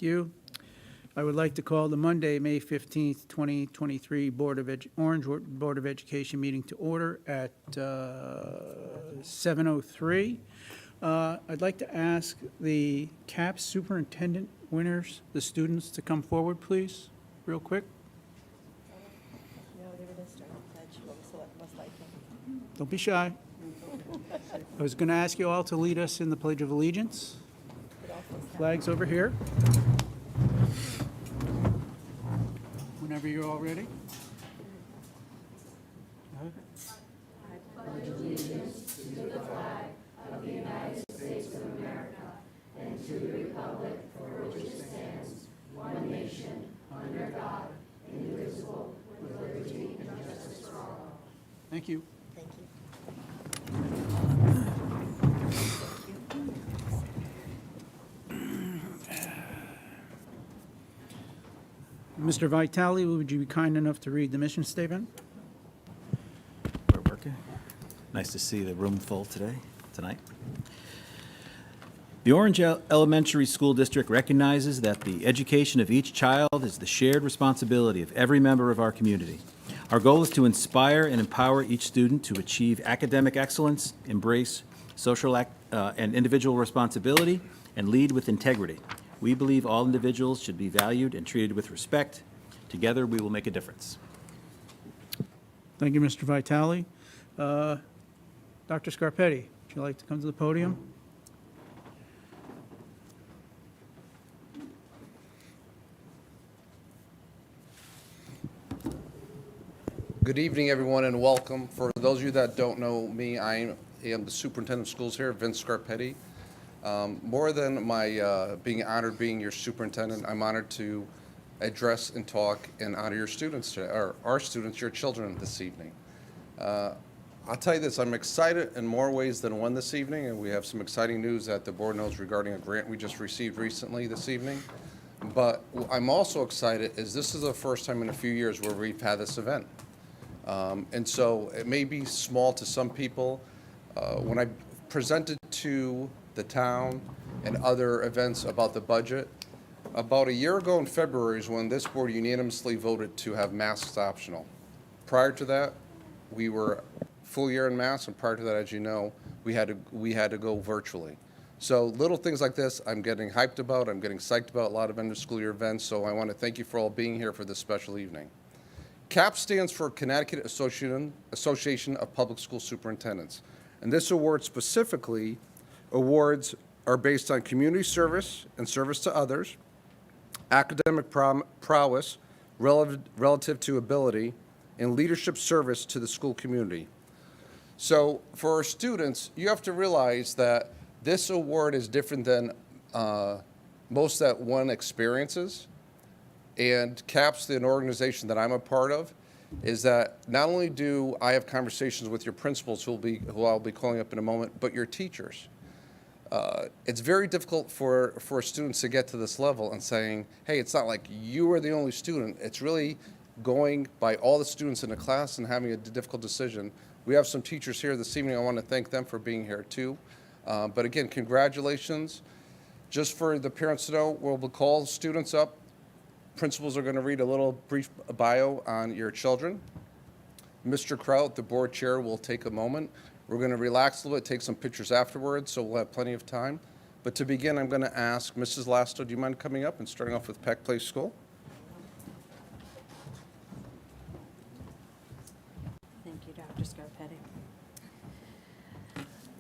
Thank you. I would like to call the Monday, May 15th, 2023 Orange Board of Education meeting to order at 7:03. I'd like to ask the CAPS superintendent winners, the students, to come forward, please, real quick. Don't be shy. I was going to ask you all to lead us in the Pledge of Allegiance. Flags over here. Whenever you're all ready. Thank you. Thank you. Mr. Vitale, would you be kind enough to read the mission statement? We're working. Nice to see the room full tonight. The Orange Elementary School District recognizes that the education of each child is the shared responsibility of every member of our community. Our goal is to inspire and empower each student to achieve academic excellence, embrace social and individual responsibility, and lead with integrity. We believe all individuals should be valued and treated with respect. Together, we will make a difference. Thank you, Mr. Vitale. Dr. Scarpetti, would you like to come to the podium? Good evening, everyone, and welcome. For those of you that don't know me, I am the superintendent of schools here, Vince Scarpetti. More than my being honored being your superintendent, I'm honored to address and talk and honor your students, or our students, your children this evening. I'll tell you this, I'm excited in more ways than one this evening, and we have some exciting news that the board knows regarding a grant we just received recently this evening. But I'm also excited is this is the first time in a few years where we've had this event. And so it may be small to some people. When I presented to the town and other events about the budget, about a year ago in February is when this board unanimously voted to have masks optional. Prior to that, we were full year in masks, and prior to that, as you know, we had to go virtually. So little things like this, I'm getting hyped about. I'm getting psyched about a lot of end of school year events. So I want to thank you for all being here for this special evening. CAP stands for Connecticut Association of Public School Superintendents. And this award specifically, awards are based on community service and service to others, academic prowess relative to ability, and leadership service to the school community. So for our students, you have to realize that this award is different than most that one experiences. And CAPS, an organization that I'm a part of, is that not only do I have conversations with your principals, who I'll be calling up in a moment, but your teachers. It's very difficult for students to get to this level and saying, hey, it's not like you are the only student. It's really going by all the students in the class and having a difficult decision. We have some teachers here this evening. I want to thank them for being here too. But again, congratulations. Just for the parents to know, we'll call students up. Principals are going to read a little brief bio on your children. Mr. Kraut, the board chair, will take a moment. We're going to relax a little bit, take some pictures afterwards, so we'll have plenty of time. But to begin, I'm going to ask Mrs. Lasto, do you mind coming up and starting off with Peck Place School? Thank you, Dr. Scarpetti.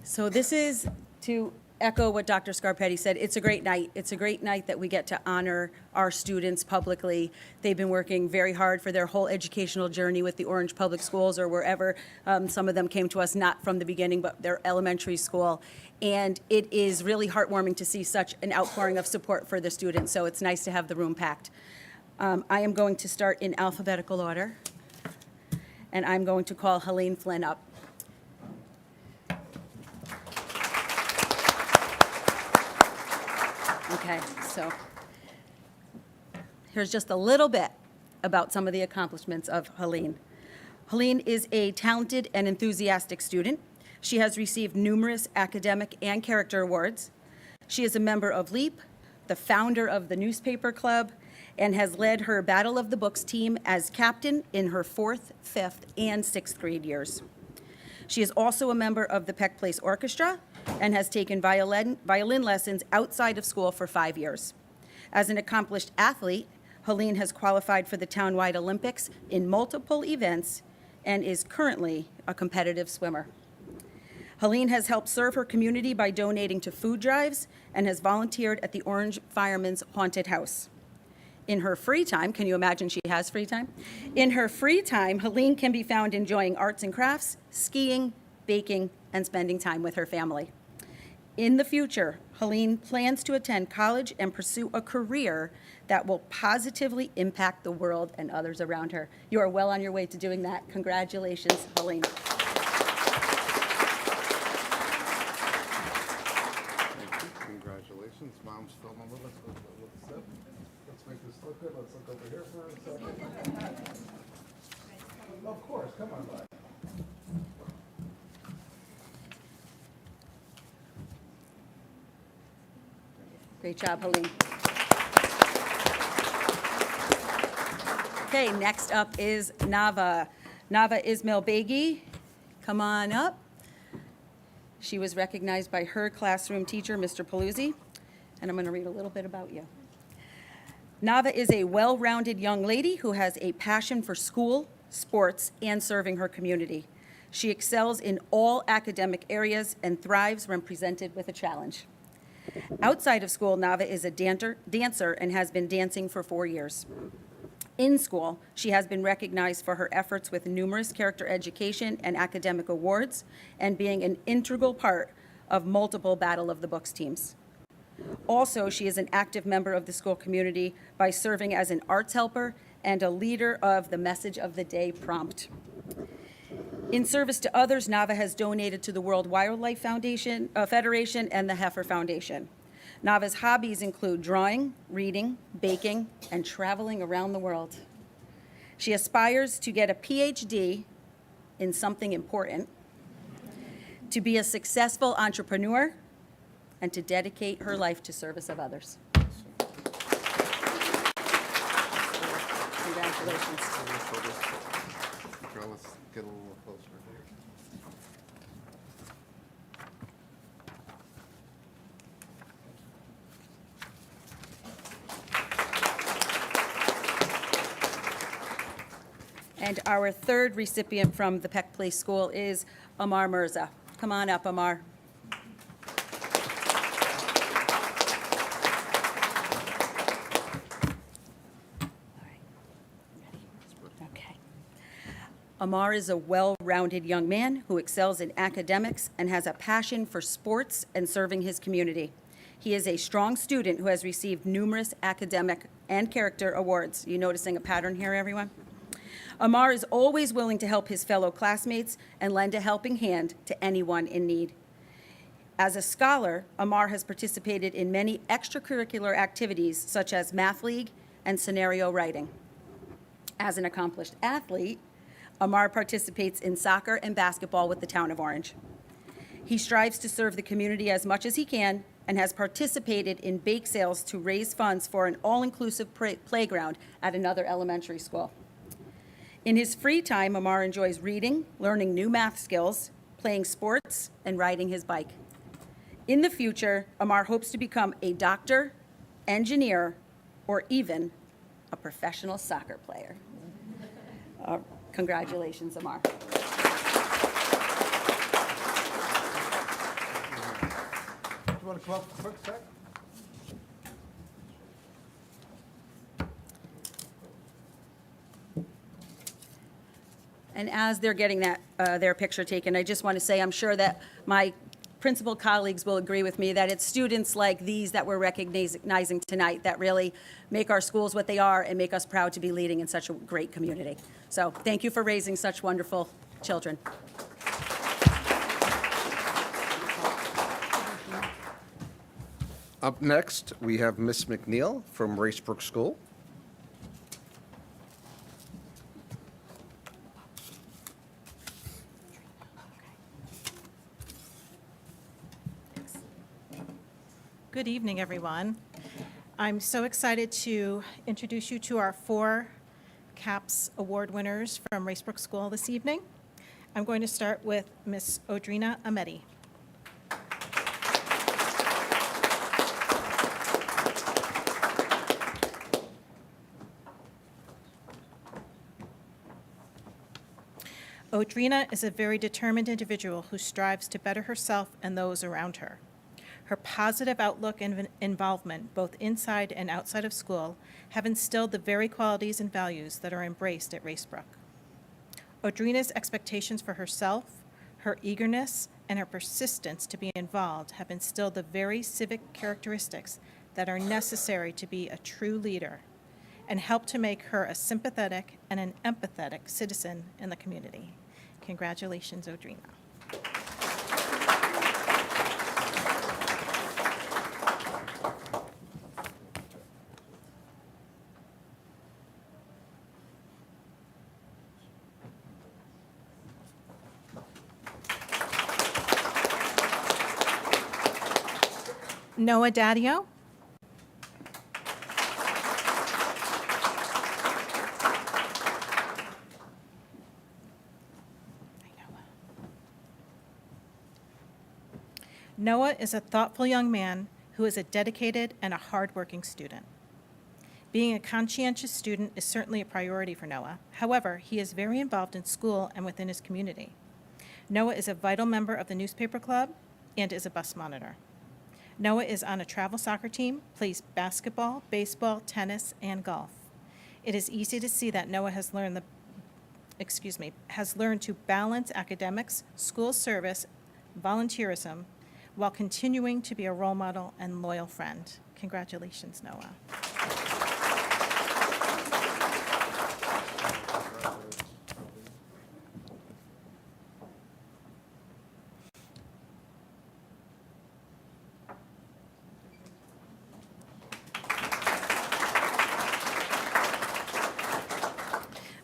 So this is to echo what Dr. Scarpetti said. It's a great night. It's a great night that we get to honor our students publicly. They've been working very hard for their whole educational journey with the Orange Public Schools or wherever. Some of them came to us not from the beginning, but their elementary school. And it is really heartwarming to see such an outpouring of support for the students. So it's nice to have the room packed. I am going to start in alphabetical order. And I'm going to call Helene Flynn up. Okay, so here's just a little bit about some of the accomplishments of Helene. Helene is a talented and enthusiastic student. She has received numerous academic and character awards. She is a member of LEAP, the founder of the newspaper club, and has led her Battle of the Books team as captain in her 4th, 5th, and 6th grade years. She is also a member of the Peck Place Orchestra and has taken violin lessons outside of school for 5 years. As an accomplished athlete, Helene has qualified for the Townwide Olympics in multiple events and is currently a competitive swimmer. Helene has helped serve her community by donating to food drives and has volunteered at the Orange Fireman's Haunted House. In her free time, can you imagine she has free time? In her free time, Helene can be found enjoying arts and crafts, skiing, baking, and spending time with her family. In the future, Helene plans to attend college and pursue a career that will positively impact the world and others around her. You are well on your way to doing that. Congratulations, Helene. Congratulations. Mom's filming with us. Let's sit. Let's make this look good. Let's look over here for a second. Of course, come on, bud. Great job, Helene. Okay, next up is Nava. Nava Ismail Begi, come on up. She was recognized by her classroom teacher, Mr. Paluzzi, and I'm going to read a little bit about you. Nava is a well-rounded young lady who has a passion for school, sports, and serving her community. She excels in all academic areas and thrives when presented with a challenge. Outside of school, Nava is a dancer and has been dancing for 4 years. In school, she has been recognized for her efforts with numerous character education and academic awards and being an integral part of multiple Battle of the Books teams. Also, she is an active member of the school community by serving as an arts helper and a leader of the Message of the Day prompt. In service to others, Nava has donated to the World Wildlife Federation and the Heifer Foundation. Nava's hobbies include drawing, reading, baking, and traveling around the world. She aspires to get a PhD in something important, to be a successful entrepreneur, and to dedicate her life to service of others. Congratulations. Girl, let's get a little closer here. And our third recipient from the Peck Place School is Amar Mirza. Come on up, Amar. Okay. Amar is a well-rounded young man who excels in academics and has a passion for sports and serving his community. He is a strong student who has received numerous academic and character awards. You noticing a pattern here, everyone? Amar is always willing to help his fellow classmates and lend a helping hand to anyone in need. As a scholar, Amar has participated in many extracurricular activities such as Math League and scenario writing. As an accomplished athlete, Amar participates in soccer and basketball with the town of Orange. He strives to serve the community as much as he can and has participated in bake sales to raise funds for an all-inclusive playground at another elementary school. In his free time, Amar enjoys reading, learning new math skills, playing sports, and riding his bike. In the future, Amar hopes to become a doctor, engineer, or even a professional soccer player. Congratulations, Amar. You want to come up for a quick sec? And as they're getting their picture taken, I just want to say I'm sure that my principal colleagues will agree with me that it's students like these that we're recognizing tonight that really make our schools what they are and make us proud to be leading in such a great community. So thank you for raising such wonderful children. Up next, we have Miss McNeil from Racebrook School. Good evening, everyone. I'm so excited to introduce you to our 4 CAPS award winners from Racebrook School this evening. I'm going to start with Miss Audrina Ameti. Audrina is a very determined individual who strives to better herself and those around her. Her positive outlook and involvement, both inside and outside of school, have instilled the very qualities and values that are embraced at Racebrook. Audrina's expectations for herself, her eagerness, and her persistence to be involved have instilled the very civic characteristics that are necessary to be a true leader and help to make her a sympathetic and an empathetic citizen in the community. Congratulations, Audrina. Noah Daddio. Noah is a thoughtful young man who is a dedicated and a hardworking student. Being a conscientious student is certainly a priority for Noah. However, he is very involved in school and within his community. Noah is a vital member of the newspaper club and is a bus monitor. Noah is on a travel soccer team, plays basketball, baseball, tennis, and golf. It is easy to see that Noah has learned to balance academics, school service, volunteerism, while continuing to be a role model and loyal friend. Congratulations, Noah.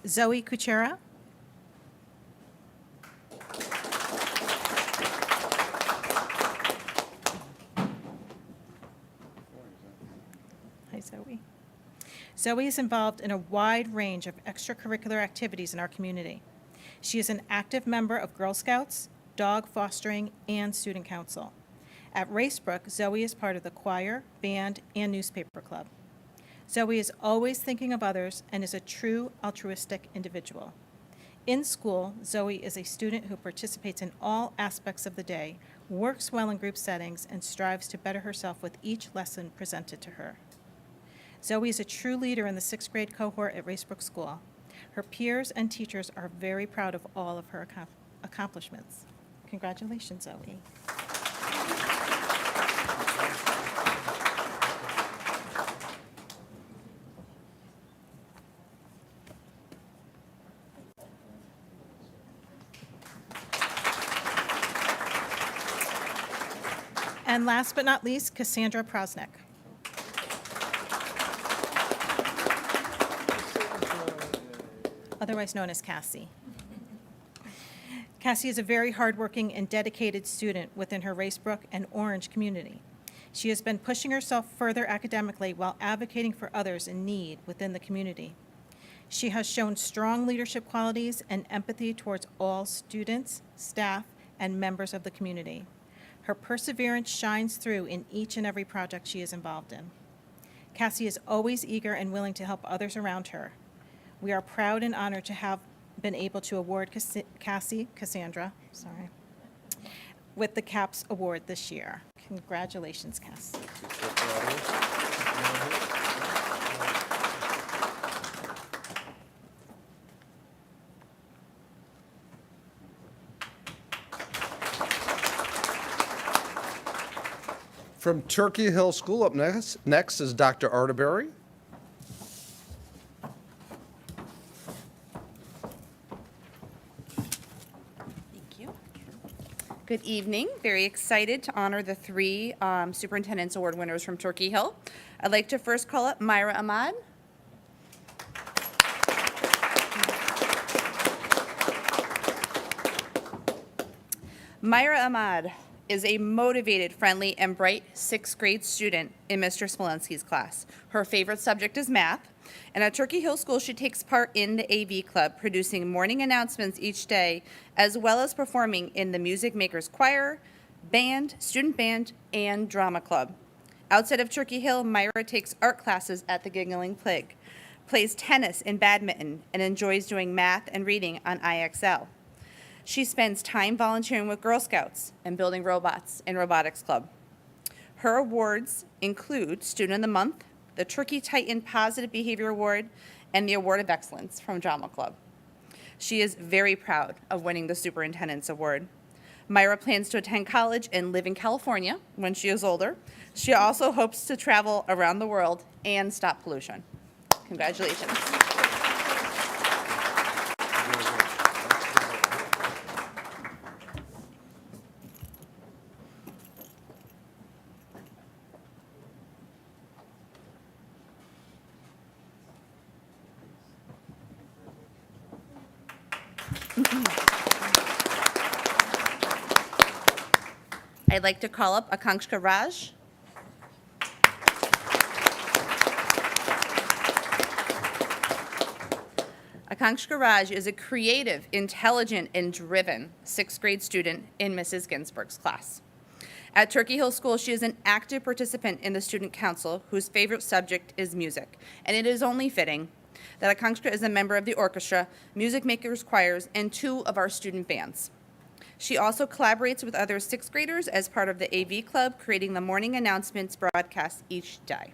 Zoe Kuchera. Hi, Zoe. Zoe is involved in a wide range of extracurricular activities in our community. She is an active member of Girl Scouts, dog fostering, and student council. At Racebrook, Zoe is part of the choir, band, and newspaper club. Zoe is always thinking of others and is a true altruistic individual. In school, Zoe is a student who participates in all aspects of the day, works well in group settings, and strives to better herself with each lesson presented to her. Zoe is a true leader in the 6th grade cohort at Racebrook School. Her peers and teachers are very proud of all of her accomplishments. Congratulations, Zoe. And last but not least, Cassandra Prosnick. Otherwise known as Cassie. Cassie is a very hardworking and dedicated student within her Racebrook and Orange community. She has been pushing herself further academically while advocating for others in need within the community. She has shown strong leadership qualities and empathy towards all students, staff, and members of the community. Her perseverance shines through in each and every project she is involved in. Cassie is always eager and willing to help others around her. We are proud and honored to have been able to award Cassandra, with the CAPS Award this year. Congratulations, Cass. From Turkey Hill School, up next is Dr. Arterberry. Thank you. Good evening. Very excited to honor the 3 Superintendent's Award winners from Turkey Hill. I'd like to first call up Myra Ahmad. Myra Ahmad is a motivated, friendly, and bright sixth grade student in Mr. Smolensky's class. Her favorite subject is math, and at Turkey Hill School, she takes part in the AV Club, producing morning announcements each day, as well as performing in the Music Makers Choir, band, student band, and drama club. Outside of Turkey Hill, Myra takes art classes at the Giggling Pig, plays tennis and badminton, and enjoys doing math and reading on IXL. She spends time volunteering with Girl Scouts and building robots in Robotics Club. Her awards include Student of the Month, the Turkey Titan Positive Behavior Award, and the Award of Excellence from Drama Club. She is very proud of winning the Superintendent's Award. Myra plans to attend college and live in California when she is older. She also hopes to travel around the world and stop pollution. Congratulations. I'd like to call up Akanksha Raj. Akanksha Raj is a creative, intelligent, and driven sixth grade student in Mrs. Ginsburg's class. At Turkey Hill School, she is an active participant in the student council whose favorite subject is music, and it is only fitting that Akanksha is a member of the orchestra, Music Makers Choirs, and 2 of our student bands. She also collaborates with other sixth graders as part of the AV Club, creating the morning announcements broadcast each day.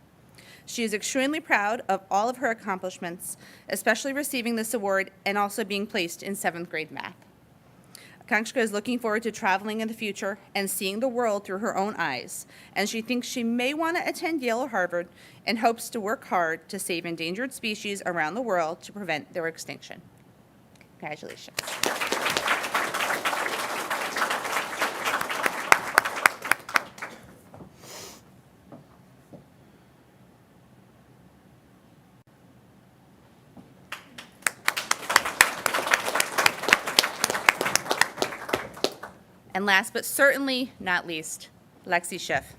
She is extremely proud of all of her accomplishments, especially receiving this award and also being placed in 7th grade math. Akanksha is looking forward to traveling in the future and seeing the world through her own eyes, and she thinks she may want to attend Yale or Harvard and hopes to work hard to save endangered species around the world to prevent their extinction. Congratulations. And last but certainly not least, Lexi Schiff.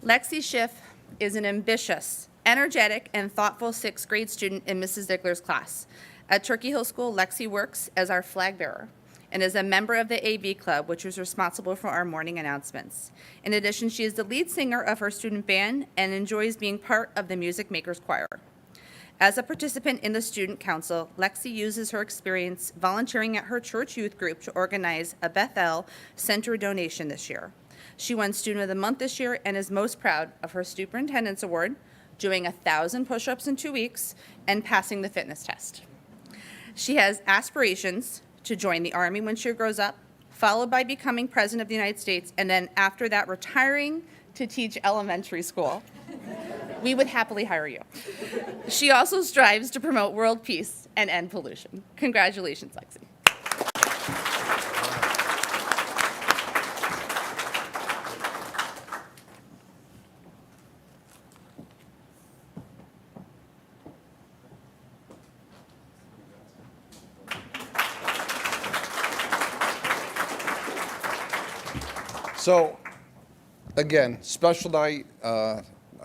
Lexi Schiff is an ambitious, energetic, and thoughtful sixth grade student in Mrs. Ziegler's class. At Turkey Hill School, Lexi works as our flag bearer and is a member of the AV Club, which is responsible for our morning announcements. In addition, she is the lead singer of her student band and enjoys being part of the Music Makers Choir. As a participant in the Student Council, Lexi uses her experience volunteering at her church youth group to organize a Bethel Center donation this year. She won Student of the Month this year and is most proud of her Superintendent's Award, doing 1,000 push-ups in 2 weeks, and passing the fitness test. She has aspirations to join the Army when she grows up, followed by becoming President of the United States, and then after that retiring to teach elementary school. We would happily hire you. She also strives to promote world peace and end pollution. Congratulations, Lexi. So, again, special night.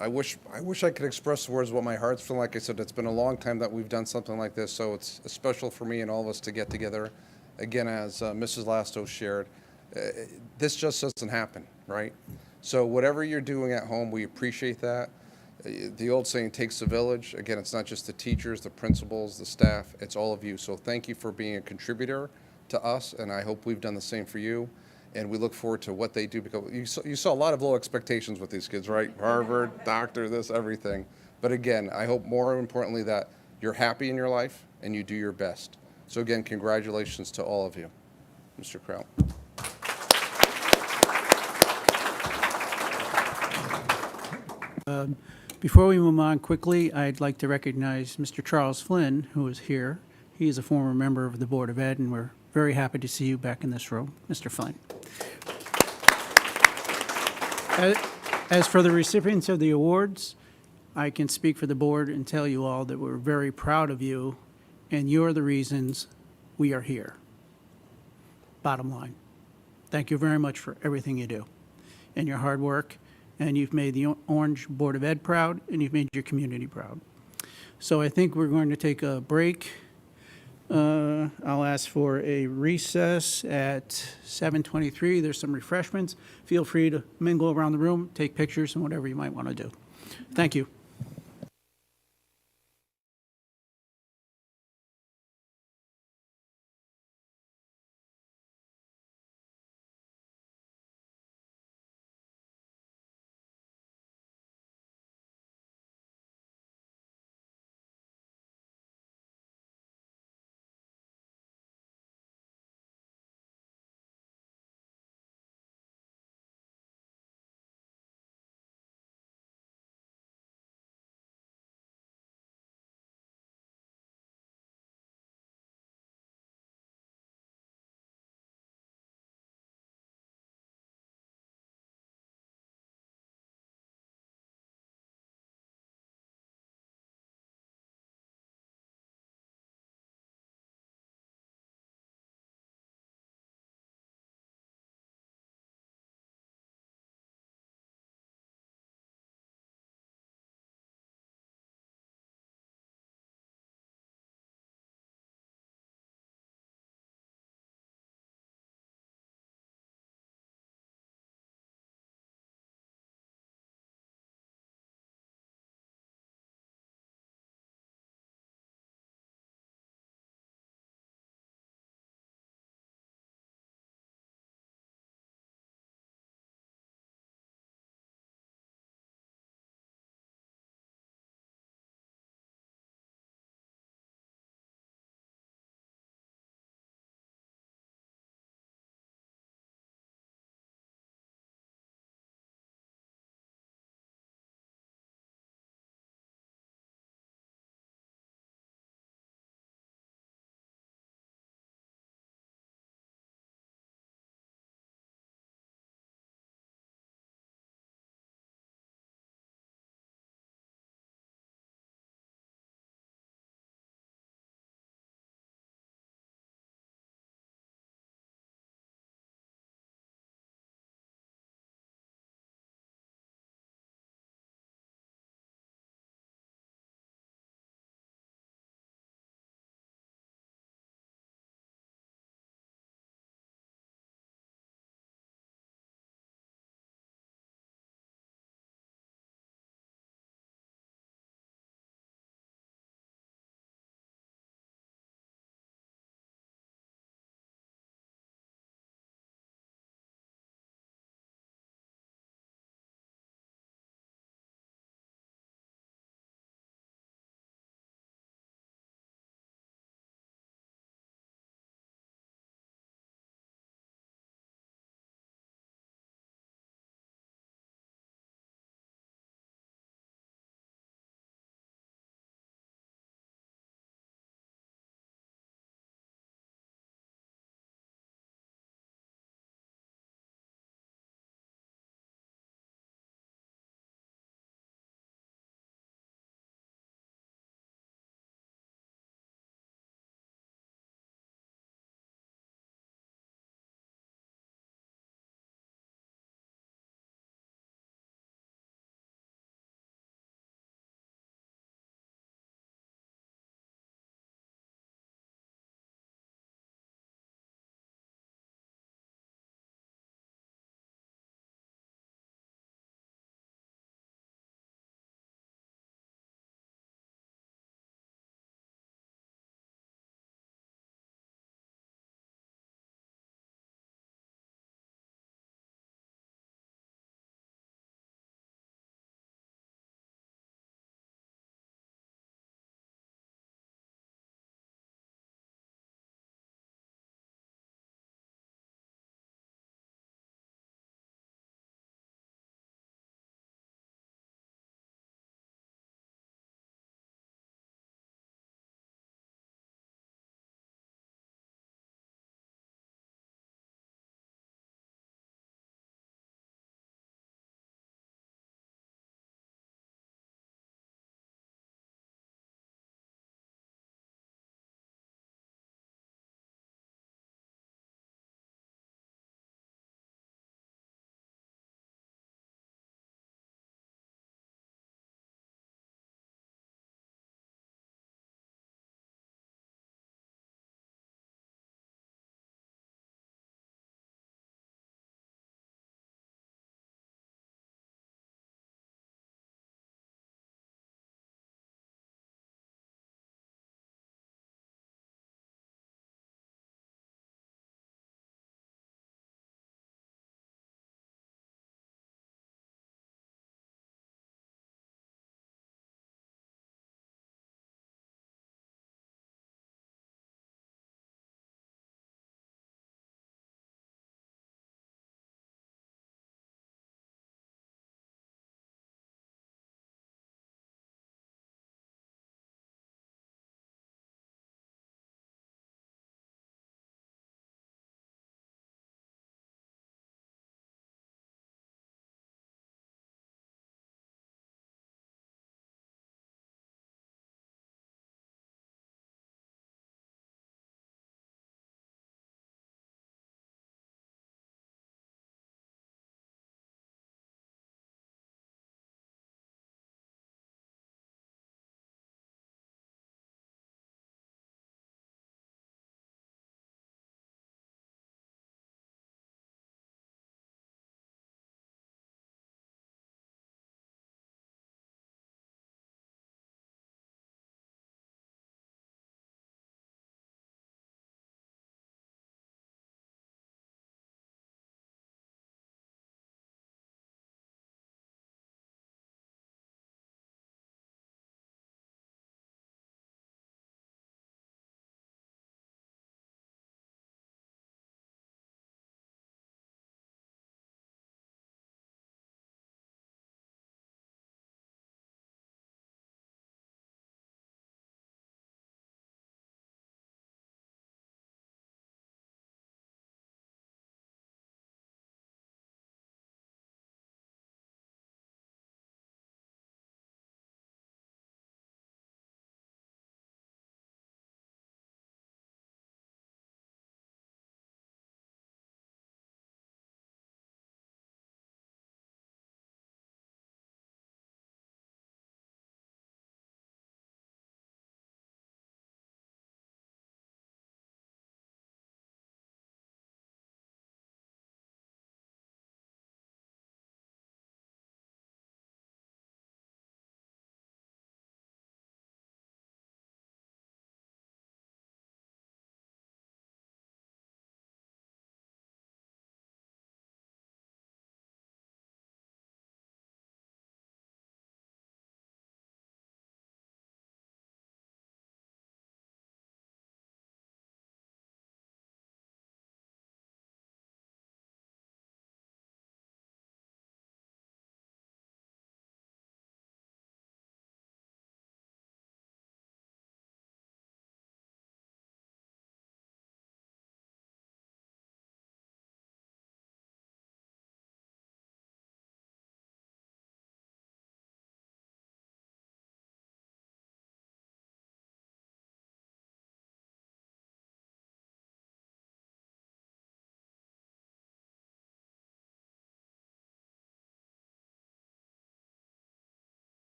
I wish I could express the words what my heart's feeling. Like I said, it's been a long time that we've done something like this, so it's special for me and all of us to get together. Again, as Mrs. Lasto shared, this just doesn't happen, right? So whatever you're doing at home, we appreciate that. The old saying, takes a village. Again, it's not just the teachers, the principals, the staff, it's all of you. So thank you for being a contributor to us, and I hope we've done the same for you. And we look forward to what they do, because you saw a lot of low expectations with these kids, right? Harvard, doctor, this, everything. But again, I hope more importantly that you're happy in your life and you do your best. So again, congratulations to all of you. Mr. Kraut. Before we move on quickly, I'd like to recognize Mr. Charles Flynn, who is here. He is a former member of the Board of Ed, and we're very happy to see you back in this room, Mr. Flynn. As for the recipients of the awards, I can speak for the board and tell you all that we're very proud of you and you're the reasons we are here. Bottom line. Thank you very much for everything you do and your hard work, and you've made the Orange Board of Ed proud, and you've made your community proud. So I think we're going to take a break. I'll ask for a recess at 7:23. There's some refreshments. Feel free to mingle around the room, take pictures, and whatever you might want to do. Thank you.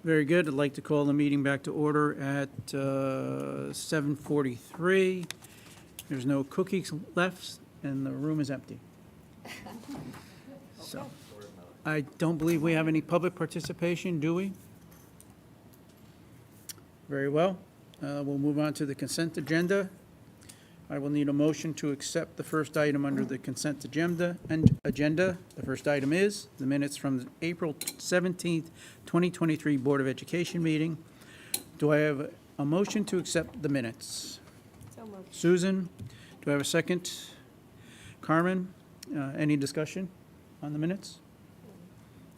Very good. I'd like to call the meeting back to order at 7:43. There's no cookies left, and the room is empty. So, I don't believe we have any public participation, do we? Very well. We'll move on to the consent agenda. I will need a motion to accept the first item under the consent agenda. The first item is the minutes from the April 17th, 2023 Board of Education meeting. Do I have a motion to accept the minutes? Susan, do I have a second? Carmen, any discussion on the minutes?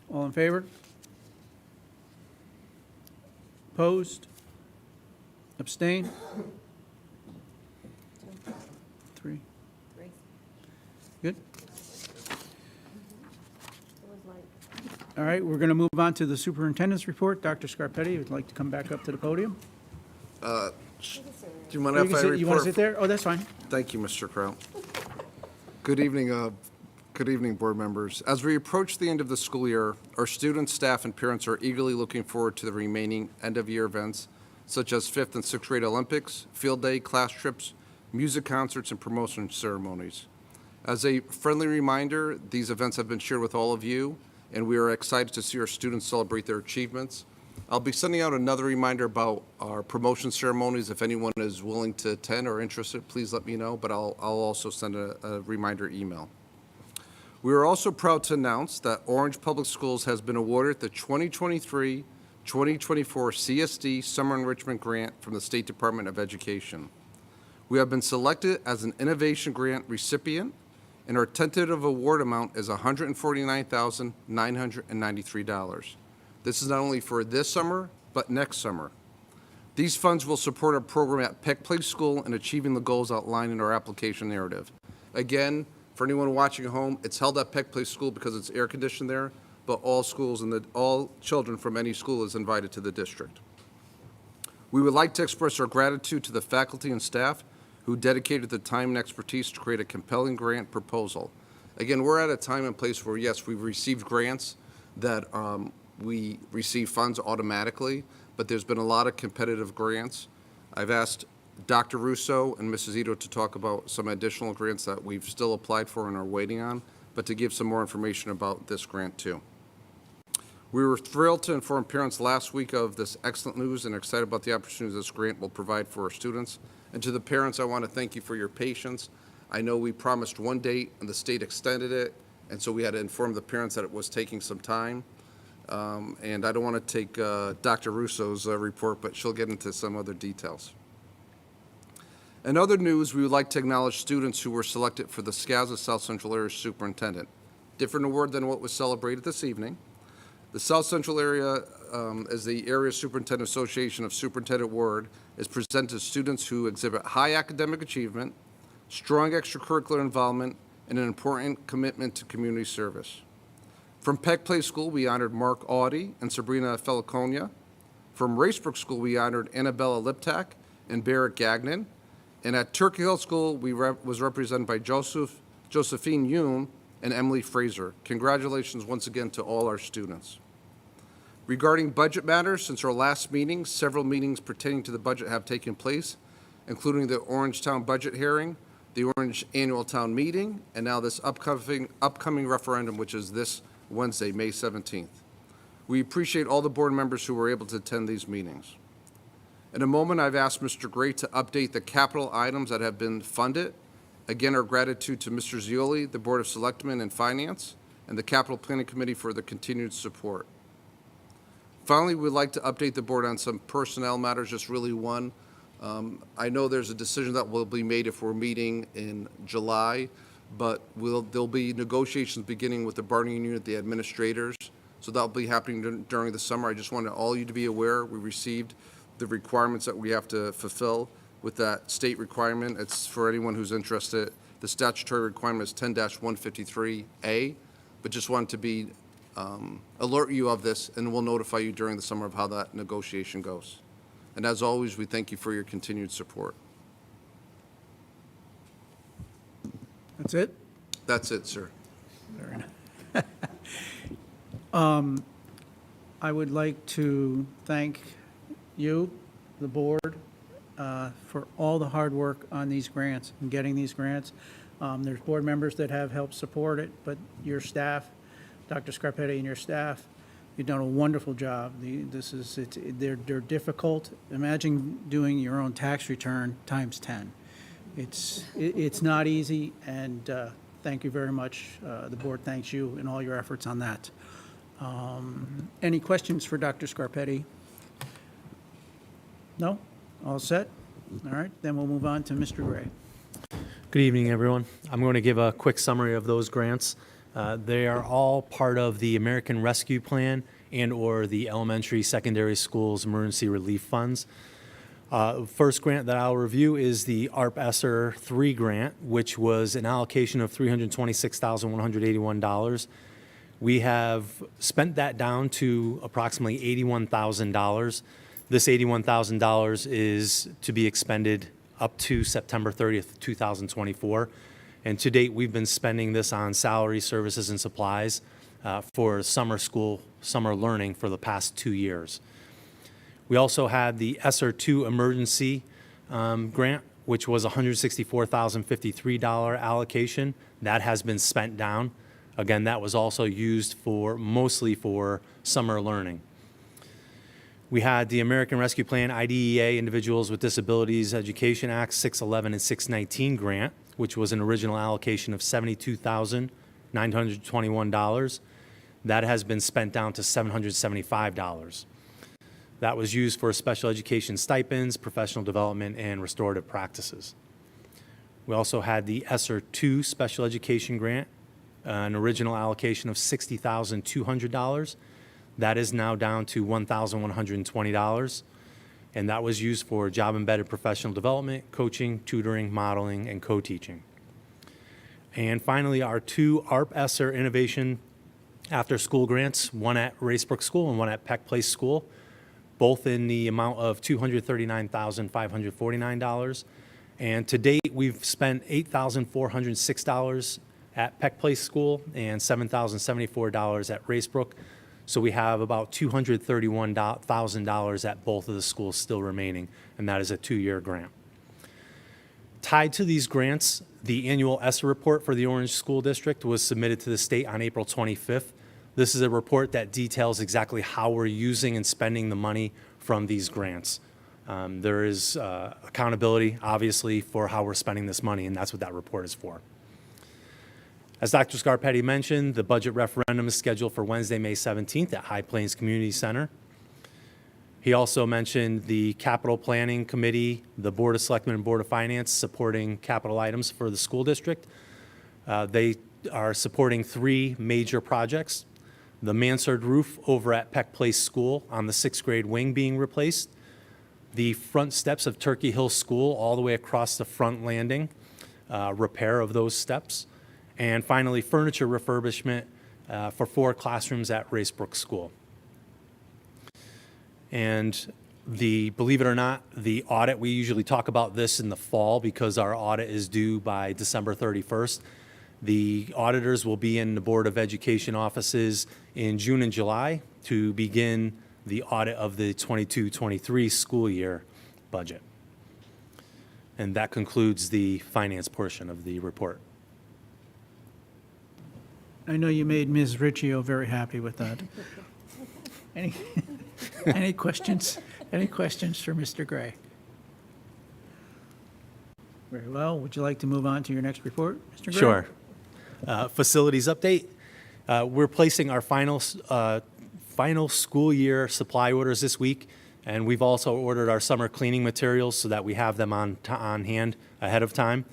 All in favor? Opposed? Abstain? 3. Good. All right, we're going to move on to the superintendent's report. Dr. Scarpetti would like to come back up to the podium. Do you mind You if can I sit- you want to report? sit there? Oh, that's fine. Thank you, Mr. Crow. Good evening, board members. As we approach the end of the school year, our students, staff, and parents are eagerly looking forward to the remaining end-of-year events, such as 5th and 6th grade Olympics, field day, class trips, music concerts, and promotion ceremonies. As a friendly reminder, these events have been shared with all of you, and we are excited to see our students celebrate their achievements. I'll be sending out another reminder about our promotion ceremonies. If anyone is willing to attend or interested, please let me know, but I'll also send a reminder email. We are also proud to announce that Orange Public Schools has been awarded the 2023-2024 CSD Summer Enrichment Grant from the State Department of Education. We have been selected as an innovation grant recipient, and our tentative award amount is $149,993. This is not only for this summer, but next summer. These funds will support our program at Peck Place School in achieving the goals outlined in our application narrative. Again, for anyone watching at home, it's held at Peck Place School because it's air conditioned there, but all schools and all children from any school is invited to the district. We would like to express our gratitude to the faculty and staff who dedicated the time and expertise to create a compelling grant proposal. Again, we're at a time and place where, yes, we've received grants that we receive funds automatically, but there's been a lot of competitive grants. I've asked Dr. Russo and Mrs. Ito to talk about some additional grants that we've still applied for and are waiting on, but to give some more information about this grant too. We were thrilled to inform parents last week of this excellent news and excited about the opportunities this grant will provide for our students. And to the parents, I want to thank you for your patience. I know we promised one date and the state extended it, and so we had to inform the parents that it was taking some time. And I don't want to take Dr. Russo's report, but she'll get into some other details. In other news, we would like to acknowledge students who were selected for the SCASA South Central Area Superintendent. Different award than what was celebrated this evening. The South Central Area, as the Area Superintendent Association of Superintendent Award, is presented to students who exhibit high academic achievement, strong extracurricular involvement, and an important commitment to community service. From Peck Place School, we honored Mark Audie and Sabrina Feliconia. From Racebrook School, we honored Annabella Liptak and Barrett Gagnon. And at Turkey Hill School, was represented by Josephine Yoon and Emily Fraser. Congratulations once again to all our students. Regarding budget matters, since our last meeting, several meetings pertaining to the budget have taken place, including the Orangetown budget hearing, the Orange Annual Town Meeting, and now this upcoming referendum, which is this Wednesday, May 17th. We appreciate all the board members who were able to attend these meetings. In a moment, I've asked Mr. Gray to update the capital items that have been funded. Again, our gratitude to Mr. Zioli, the Board of Selectmen and Finance, and the Capital Planning Committee for the continued support. Finally, we'd like to update the board on some personnel matters, just really one. I know there's a decision that will be made if we're meeting in July, but there'll be negotiations beginning with the bargaining unit, the administrators, so that'll be happening during the summer. I just wanted all you to be aware, we received the requirements that we have to fulfill with that state requirement. It's for anyone who's interested. The statutory requirement is 10-153A, but just wanted to be alert you of this, and we'll notify you during the summer of how that negotiation goes. And as always, we thank you for your continued support. That's it? That's it, sir. Fair enough. I would like to thank you, the board, for all the hard work on these grants and getting these grants. There's board members that have helped support it, but your staff, Dr. Scarpetti and your staff, you've done a wonderful job. They're difficult. Imagine doing your own tax return times 10. It's not easy, and thank you very much. The board thanks you and all your efforts on that. Any questions for Dr. Scarpetti? No? All set? All right, then we'll move on to Mr. Gray. Good evening, everyone. I'm going to give a quick summary of those grants. They are all part of the American Rescue Plan and/or the Elementary Secondary Schools Emergency Relief Funds. First grant that I'll review is the ARP ESSER 3 grant, which was an allocation of $326,181. We have spent that down to approximately $81,000. This $81,000 is to be expended up to September 30th, 2024. And to date, we've been spending this on salary, services, and supplies for summer school, summer learning for the past 2 years. We also had the ESSER 2 emergency grant, which was a $164,053 allocation. That has been spent down. Again, that was also used mostly for summer learning. We had the American Rescue Plan IDEA Individuals with Disabilities Education Act 611 and 619 grant, which was an original allocation of $72,921. That has been spent down to $775. That was used for special education stipends, professional development, and restorative practices. We also had the ESSER 2 special education grant, an original allocation of $60,200. That is now down to $1,120, and that was used for job-embedded professional development, coaching, tutoring, modeling, and co-teaching. And finally, our 2 ARP ESSER Innovation after-school grants, one at Racebrook School and one at Peck Place School, both in the amount of $239,549. And to date, we've spent $8,406 at Peck Place School and $7,074 at Racebrook. So we have about $231,000 at both of the schools still remaining, and that is a 2-year grant. Tied to these grants, the annual ESSER report for the Orange School District was submitted to the state on April 25th. This is a report that details exactly how we're using and spending the money from these grants. There is accountability, obviously, for how we're spending this money, and that's what that report is for. As Dr. Scarpetti mentioned, the budget referendum is scheduled for Wednesday, May 17th at High Plains Community Center. He also mentioned the Capital Planning Committee, the Board of Selectmen and Board of Finance supporting capital items for the school district. They are supporting 3 major projects. The mansard roof over at Peck Place School on the 6th grade wing being replaced. The front steps of Turkey Hill School all the way across the front landing, repair of those steps. And finally, furniture refurbishment for 4 classrooms at Racebrook School. And believe it or not, the audit, we usually talk about this in the fall because our audit is due by December 31st. The auditors will be in the Board of Education offices in June and July to begin the audit of the 22-23 school year budget. And that concludes the finance portion of the report. I know you made Ms. Riccio very happy with that. Any questions? Any questions for Mr. Gray? Very well. Would you like to move on to your next report, Mr. Gray? Sure. Facilities update. We're placing our final school year supply orders this week, and we've also ordered our summer cleaning materials so that we have them on hand ahead of time.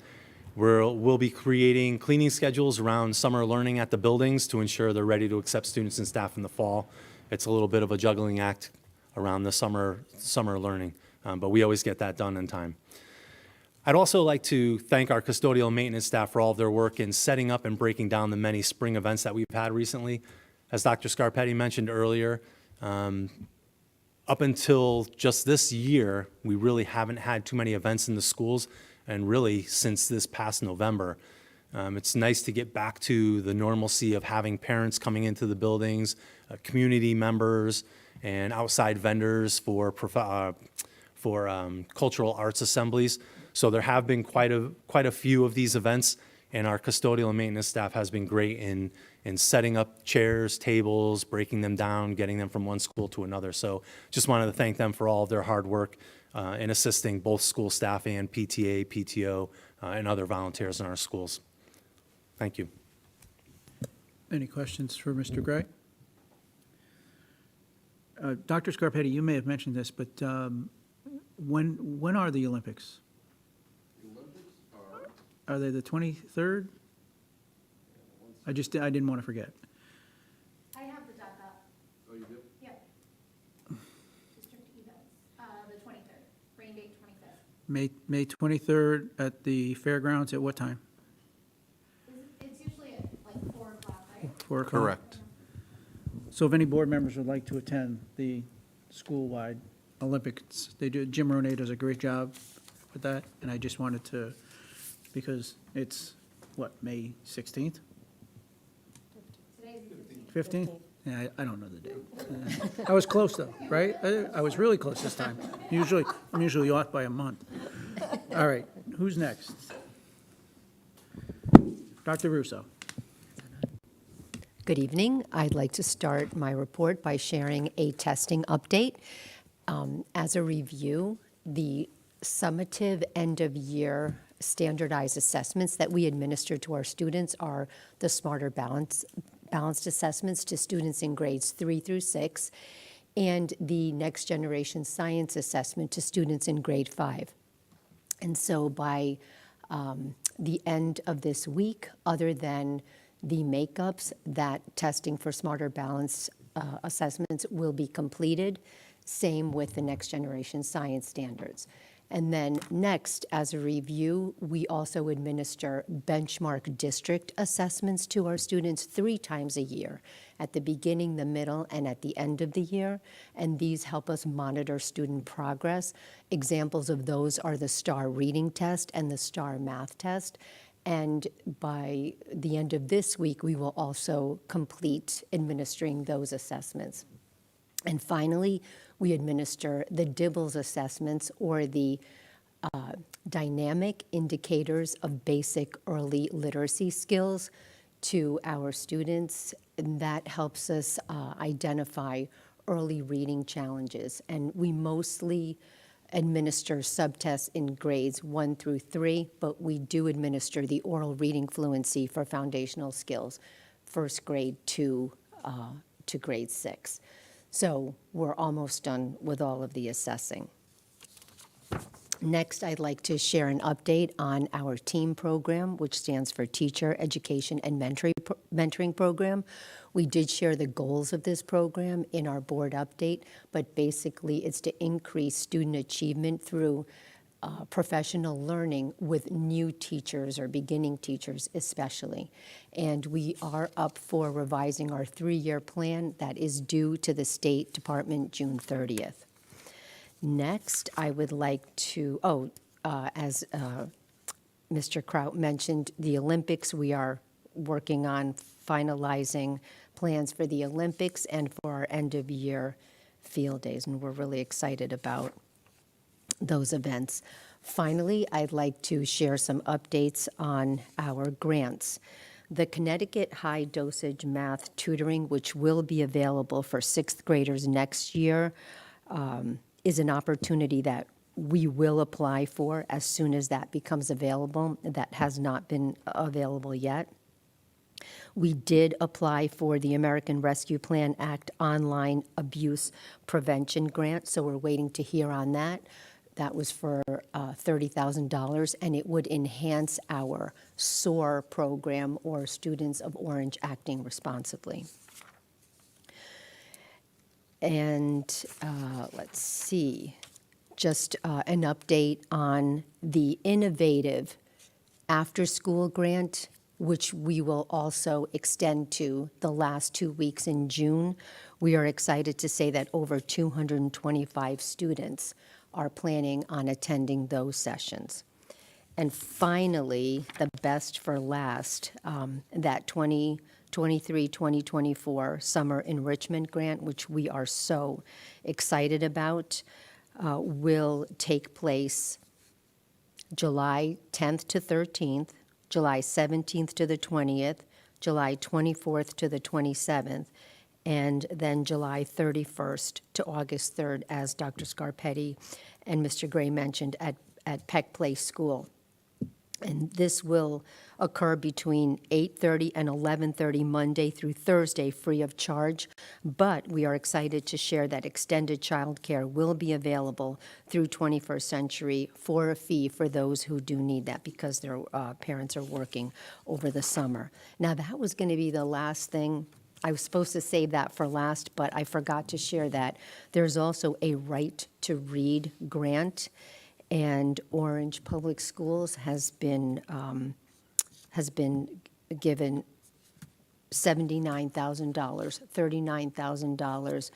We'll be creating cleaning schedules around summer learning at the buildings to ensure they're ready to accept students and staff in the fall. It's a little bit of a juggling act around the summer learning, but we always get that done in time. I'd also like to thank our custodial and maintenance staff for all of their work in setting up and breaking down the many spring events that we've had recently. As Dr. Scarpetti mentioned earlier, up until just this year, we really haven't had too many events in the schools, and really since this past November. It's nice to get back to the normalcy of having parents coming into the buildings, community members, and outside vendors for cultural arts assemblies. So there have been quite a few of these events, and our custodial and maintenance staff has been great in setting up chairs, tables, breaking them down, getting them from one school to another. So just wanted to thank them for all of their hard work in assisting both school staff and PTA, PTO, and other volunteers in our schools. Thank you. Any questions for Mr. Gray? Dr. Scarpetti, you may have mentioned this, but when are the Olympics? The Olympics Are they the 23rd? I didn't want to forget. I have the data. Oh, you do? Yep. District events, the 23rd, rain date 25th. May 23rd at the fairgrounds at what time? It's usually at like 4 o'clock, right? 4 o'clock? Correct. So if any board members would like to attend the school-wide Olympics, Jim Ronay does a great job with that, and I just wanted to, because it's, what, May 16th? Today's 15th? Yeah, I don't know the date. I was close, though, right? I was really close this time. I'm usually off by a month. All right, who's next? Dr. Russo. Good evening. I'd like to start my report by sharing a testing update. As a review, the summative end-of-year standardized assessments that we administer to our students are the Smarter Balanced assessments to students in grades 3 through 6, and the Next Generation Science assessment to students in grade 5. And so by the end of this week, other than the makeups, that testing for Smarter Balanced assessments will be completed. Same with the Next Generation Science standards. And then next, as a review, we also administer benchmark district assessments to our students 3 times a year, at the beginning, the middle, and at the end of the year. And these help us monitor student progress. Examples of those are the STAR Reading Test and the STAR Math Test. And by the end of this week, we will also complete administering those assessments. And finally, we administer the DIBELS assessments, or the Dynamic Indicators of Basic Early Literacy Skills, to our students. And that helps us identify early reading challenges. And we mostly administer subtests in grades 1 through 3, but we do administer the oral reading fluency for foundational skills, first grade to grade 6. So we're almost done with all of the assessing. Next, I'd like to share an update on our TEAM program, which stands for Teacher Education and Mentoring Program. We did share the goals of this program in our board update, but basically it's to increase student achievement through professional learning with new teachers, or beginning teachers especially. And we are up for revising our 3-year plan that is due to the State Department June 30th. Next, I would like to, as Mr. Kraut mentioned, the Olympics, we are working on finalizing plans for the Olympics and for our end-of-year field days, and we're really excited about those events. Finally, I'd like to share some updates on our grants. The Connecticut High Dosage Math Tutoring, which will be available for 6th graders next year, is an opportunity that we will apply for as soon as that becomes available. That has not been available yet. We did apply for the American Rescue Plan Act Online Abuse Prevention Grant, so we're waiting to hear on that. That was for $30,000, and it would enhance our SOAR program, or Students of Orange Acting Responsibly. And let's see, just an update on the innovative after-school grant, which we will also extend to the last 2 weeks in June. We are excited to say that over 225 students are planning on attending those sessions. And finally, the best for last, that 2023-2024 Summer Enrichment Grant, which we are so excited about, will take place July 10th to 13th, July 17th to the 20th, July 24th to the 27th, and then July 31st to August 3rd, as Dr. Scarpetti and Mr. Gray mentioned, at Peck Place School. And this will occur between 8:30 and 11:30 Monday through Thursday, free of charge. But we are excited to share that extended childcare will be available through 21st Century for a fee for those who do need that because their parents are working over the summer. Now, that was going to be the last thing. I was supposed to save that for last, but I forgot to share that. There's also a Right to Read grant. And Orange Public Schools has been given $79,000, $39,000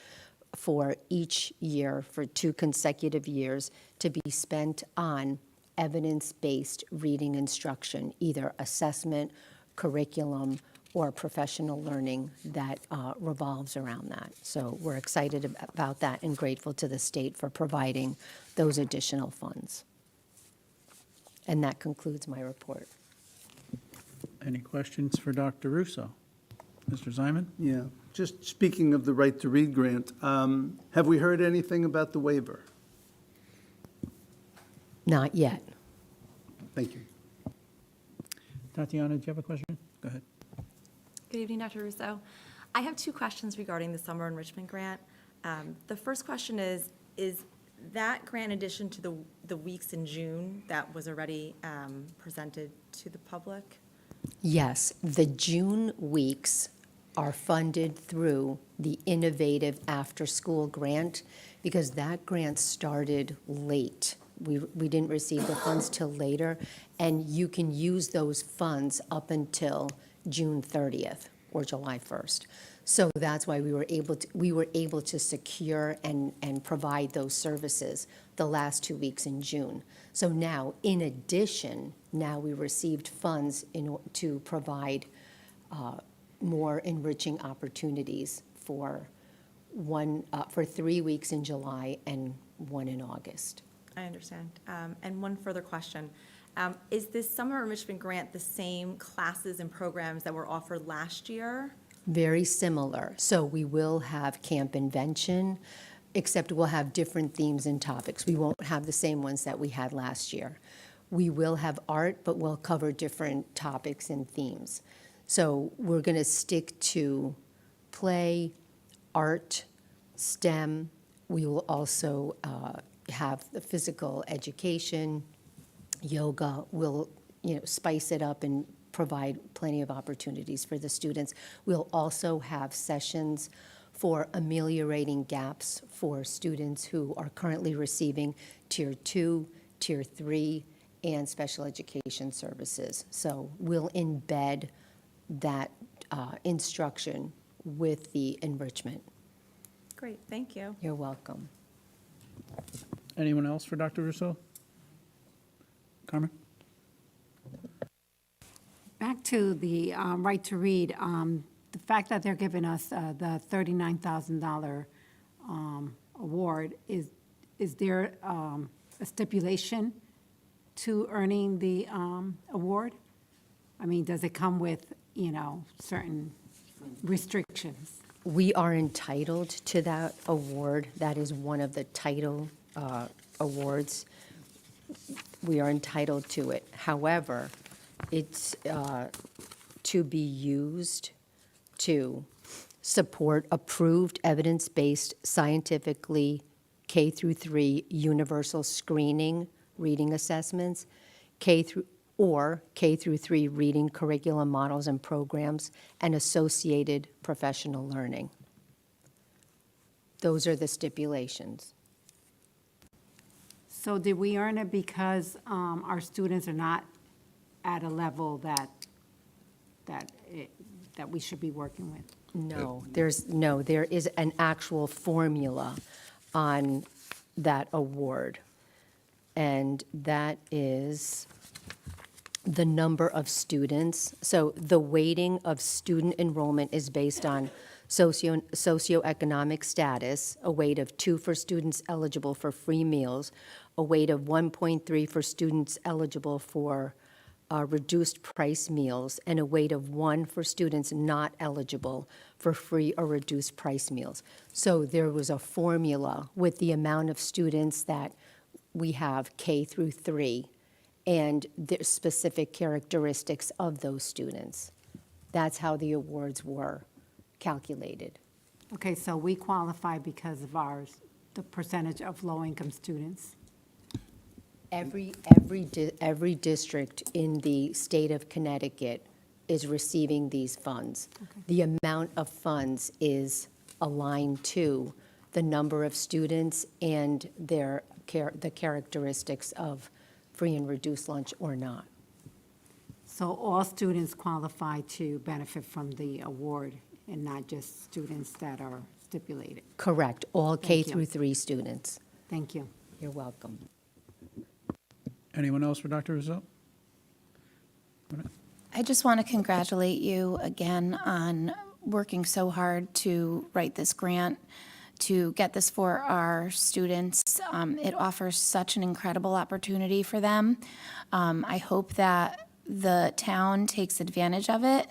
for each year for 2 consecutive years to be spent on evidence-based reading instruction, either assessment, curriculum, or professional learning that revolves around that. So we're excited about that and grateful to the state for providing those additional funds. And that concludes my report. Any questions for Dr. Russo? Mr. Ziman? Yeah, just speaking of the Right to Read grant, have we heard anything about the waiver? Not yet. Thank you. Tatiana, do you have a question? Go ahead. Good evening, Dr. Russo. I have 2 questions regarding the Summer Enrichment Grant. The first question is that grant in addition to the weeks in June that was already presented to the public? Yes, the June weeks are funded through the Innovative After School Grant because that grant started late. We didn't receive the funds till later, and you can use those funds up until June 30th or July 1st. So that's why we were able to secure and provide those services the last 2 weeks in June. So now, in addition, now we received funds to provide more enriching opportunities for 3 weeks in July and 1 in August. I understand. And one further question. Is this Summer Enrichment Grant the same classes and programs that were offered last year? Very similar. So we will have Camp Invention, except we'll have different themes and topics. We won't have the same ones that we had last year. We will have art, but we'll cover different topics and themes. So we're going to stick to play, art, STEM. We will also have the physical education, yoga. We'll, spice it up and provide plenty of opportunities for the students. We'll also have sessions for ameliorating gaps for students who are currently receiving Tier 2, Tier 3, and special education services. So we'll embed that instruction with the enrichment. Great, thank you. You're welcome. Anyone else for Dr. Russo? Carmen? Back to the Right to Read, the fact that they're giving us the $39,000 award, is there a stipulation to earning the award? I mean, does it come with, certain restrictions? We are entitled to that award. That is one of the title awards. We are entitled to it. However, it's to be used to support approved evidence-based scientifically K through 3 universal screening reading assessments, K through 3 reading curriculum models and programs, and associated professional learning. Those are the stipulations. So did we earn it because our students are not at a level that we should be working with? No, there is an actual formula on that award. And that is, the number of students. So the weighting of student enrollment is based on socioeconomic status, a weight of 2 for students eligible for free meals, a weight of 1.3 for students eligible for reduced price meals, and a weight of 1 for students not eligible for free or reduced price meals. So there was a formula with the amount of students that we have K through 3 and the specific characteristics of those students. That's how the awards were calculated. Okay, so we qualify because of the percentage of low-income students. Every district in the state of Connecticut is receiving these funds. The amount of funds is aligned to the number of students and the characteristics of free and reduced lunch or not. So all students qualify to benefit from the award and not just students that are stipulated. Correct, all K Thank you. through 3 students. Thank you. You're welcome. Anyone else for Dr. Rousseau? I just want to congratulate you again on working so hard to write this grant, to get this for our students. It offers such an incredible opportunity for them. I hope that the town takes advantage of it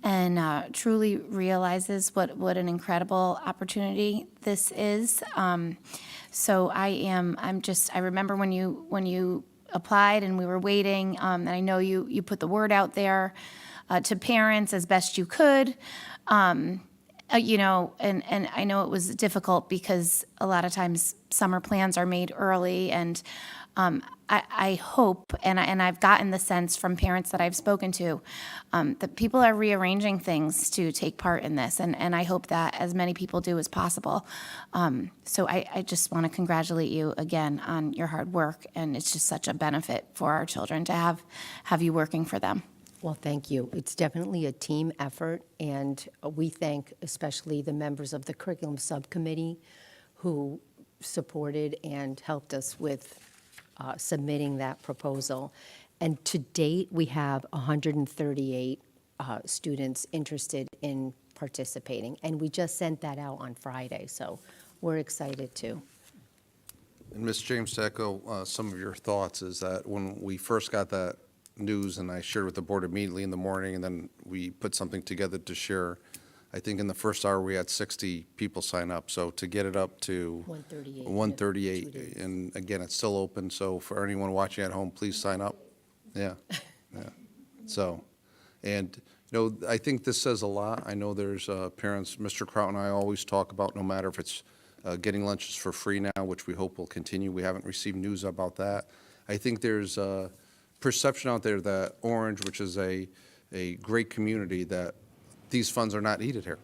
and truly realizes what an incredible opportunity this is. So I remember when you applied and we were waiting, and I know you put the word out there to parents as best you could. And I know it was difficult because a lot of times summer plans are made early, and I hope, and I've gotten the sense from parents that I've spoken to, that people are rearranging things to take part in this, and I hope that as many people do as possible. So I just want to congratulate you again on your hard work, and it's just such a benefit for our children to have you working for them. Well, thank you. It's definitely a team effort, and we thank especially the members of the curriculum subcommittee who supported and helped us with submitting that proposal. And to date, we have 138 students interested in participating, and we just sent that out on Friday, so we're excited too. And Ms. James, to echo some of your thoughts, is that when we first got that news, and I shared with the board immediately in the morning, and then we put something together to share, I think in the first hour, we had 60 people sign up. So to get it up to 138. 138, and again, it's still open, so for anyone watching at home, please sign up. Yeah. So, and, I think this says a lot. I know there's parents, Mr. Kraut and I always talk about, no matter if it's getting lunches for free now, which we hope will continue. We haven't received news about that. I think there's perception out there that Orange, which is a great community, that these funds are not needed here.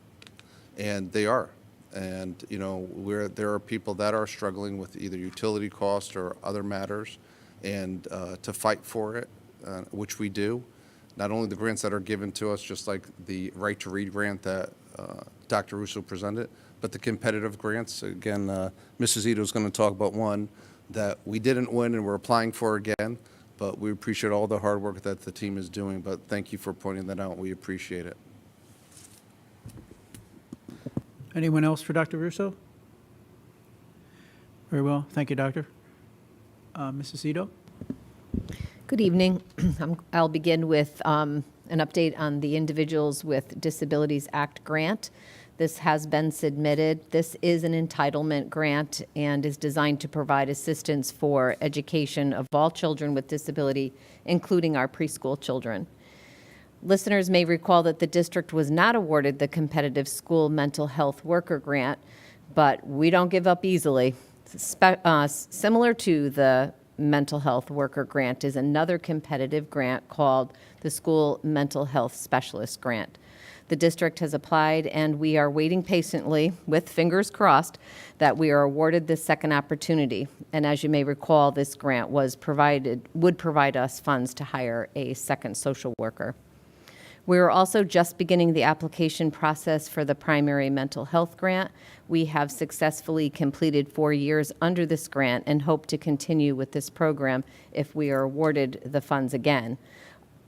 And they are. And, there are people that are struggling with either utility costs or other matters, and to fight for it, which we do. Not only the grants that are given to us, just like the Right to Read grant that Dr. Russo presented, but the competitive grants. Again, Mrs. Ito is going to talk about one that we didn't win and we're applying for again. But we appreciate all the hard work that the team is doing. But thank you for pointing that out. We appreciate it. Anyone else for Dr. Russo? Very well. Thank you, Doctor. Mrs. Ito? Good evening. I'll begin with an update on the Individuals with Disabilities Act grant. This has been submitted. This is an entitlement grant and is designed to provide assistance for education of all children with disability, including our preschool children. Listeners may recall that the district was not awarded the competitive school mental health worker grant, but we don't give up easily. Similar to the mental health worker grant is another competitive grant called the School Mental Health Specialist Grant. The district has applied, and we are waiting patiently, with fingers crossed, that we are awarded this second opportunity. And as you may recall, this grant would provide us funds to hire a second social worker. We are also just beginning the application process for the primary mental health grant. We have successfully completed 4 years under this grant and hope to continue with this program if we are awarded the funds again.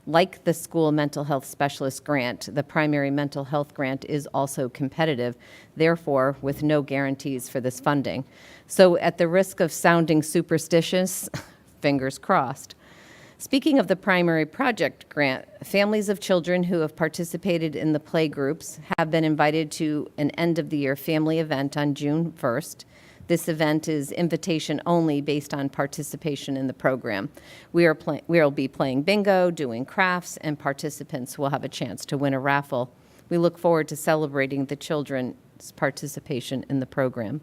Like the school mental health specialist grant, the primary mental health grant is also competitive, therefore with no guarantees for this funding. So at the risk of sounding superstitious, fingers crossed. Speaking of the primary project grant, families of children who have participated in the play groups have been invited to an end-of-the-year family event on June 1st. This event is invitation only based on participation in the program. We will be playing bingo, doing crafts, and participants will have a chance to win a raffle. We look forward to celebrating the children's participation in the program.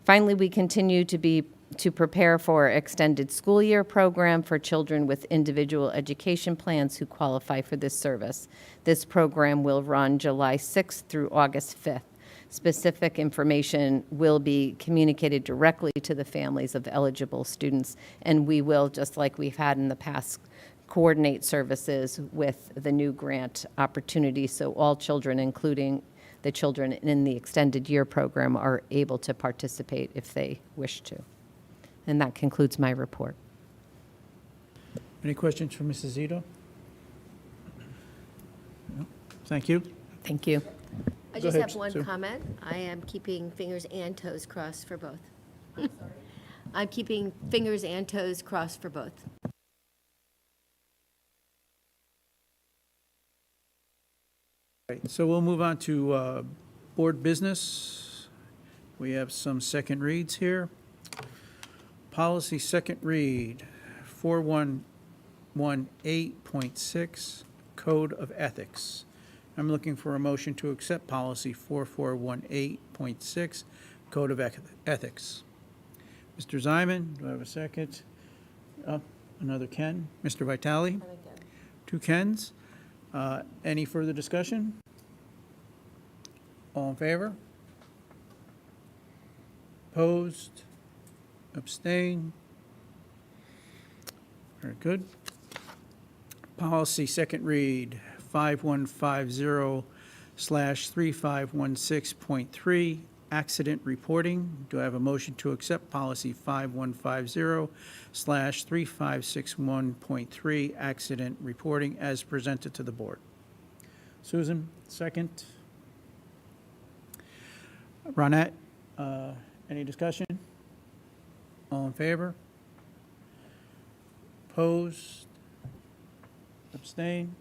Finally, we continue to prepare for extended school year program for children with individual education plans who qualify for this service. This program will run July 6th through August 5th. Specific information will be communicated directly to the families of eligible students, and we will, just like we've had in the past, coordinate services with the new grant opportunity so all children, including the children in the extended year program, are able to participate if they wish to. And that concludes my report. Any questions for Mrs. Zito? No? Thank you. Thank you. I Go just ahead, have one Sue. comment. I am keeping fingers and toes crossed for both. I'm keeping fingers and toes crossed for both. Right, so we'll move on to board business. We have some second reads here. Policy second read, 4118.6, Code of Ethics. I'm looking for a motion to accept policy 4418.6, Code of Ethics. Mr. Ziman, do I have a second? Another Ken. Mr. Vitale? Two Kens. Any further discussion? All in favor? Opposed? Abstain? Very good. Policy second read, 5150/3516.3, accident reporting. Do I have a motion to accept policy 5150/3561.3, accident reporting, as presented to the board? Susan, second. Ronette, any discussion? All in favor? Opposed? Abstain?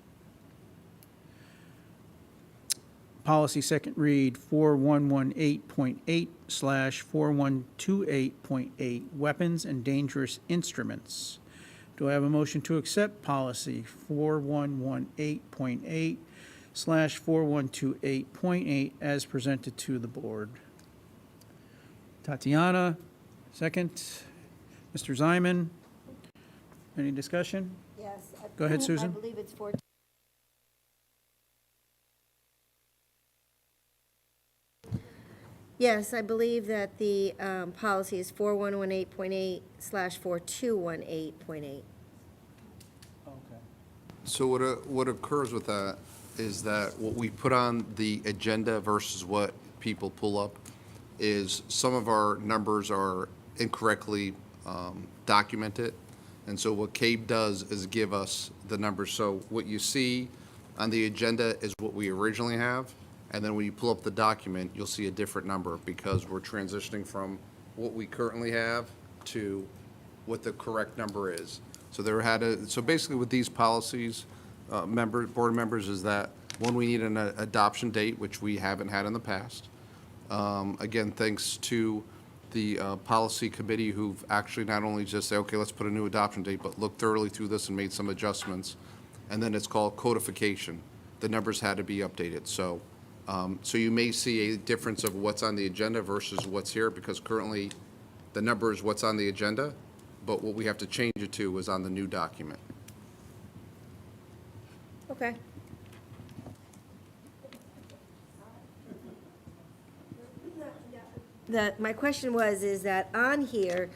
Policy second read, 4118.8/4128.8, weapons and dangerous instruments. Do I have a motion to accept policy 4118.8/4128.8 as presented to the board? Tatiana, second. Mr. Ziman, any discussion? Yes. Go ahead, Susan. I believe it's 4. Yes, I believe that the policy is 4118.8/4218.8. So what occurs with that is that what we put on the agenda versus what people pull up is some of our numbers are incorrectly documented. And so what CABE does is give us the numbers. So what you see on the agenda is what we originally have. And then when you pull up the document, you'll see a different number because we're transitioning from what we currently have to what the correct number is. So so basically with these policies, board members, is that, one, we need an adoption date, which we haven't had in the past. Again, thanks to the policy committee who've actually not only just say, okay, let's put a new adoption date, but looked thoroughly through this and made some adjustments. And then it's called codification. The numbers had to be updated. So you may see a difference of what's on the agenda versus what's here, because currently the number is what's on the agenda, but what we have to change it to is on the new document. Okay. My question is that on here,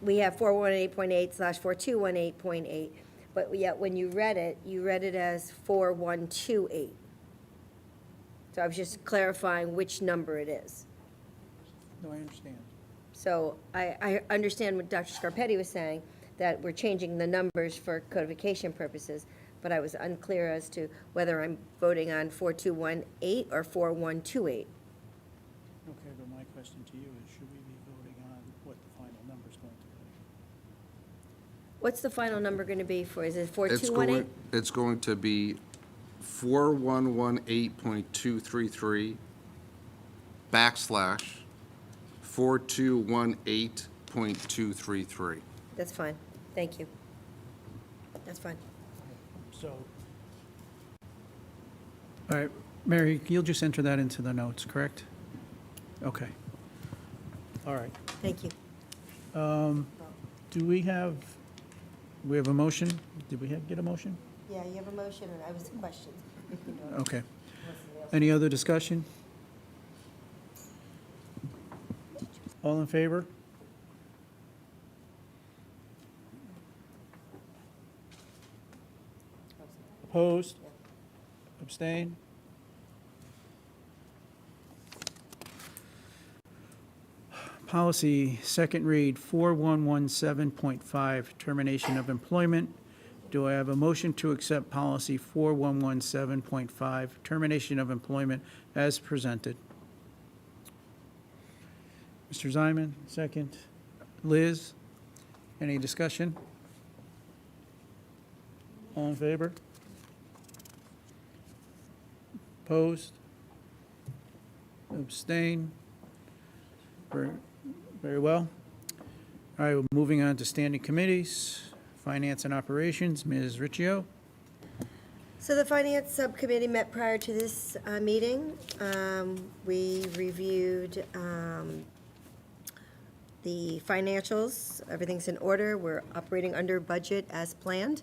we have 4118.8/4218.8, but yet when you read it as 4128. So I was just clarifying which number it is. No, I understand. So I understand what Dr. Scarpetti was saying, that we're changing the numbers for codification purposes, but I was unclear as to whether I'm voting on 4218 or 4128. Okay, but my question to you is, should we be voting on what the final number's going to be? What's the final number going to be for, is it It's 4218? going to be 4118.233 backslash 4218.233. That's fine, thank you. That's fine. So. All right, Mary, you'll just enter that into the notes, correct? Okay. All right. Thank you. Do we have a motion? Did we get a motion? Yeah, you have a motion, and I was the question. Okay. Any other discussion? All in favor? Opposed? Abstain? Policy, second read, 4117.5, termination of employment. Do I have a motion to accept policy 4117.5, termination of employment as presented? Mr. Ziman, second. Liz, any discussion? All in favor? Opposed? Abstain? Very well. All right, well, moving on to standing committees, Finance and Operations, Ms. Riccio. So the Finance Subcommittee met prior to this meeting. We reviewed the financials. Everything's in order. We're operating under budget as planned.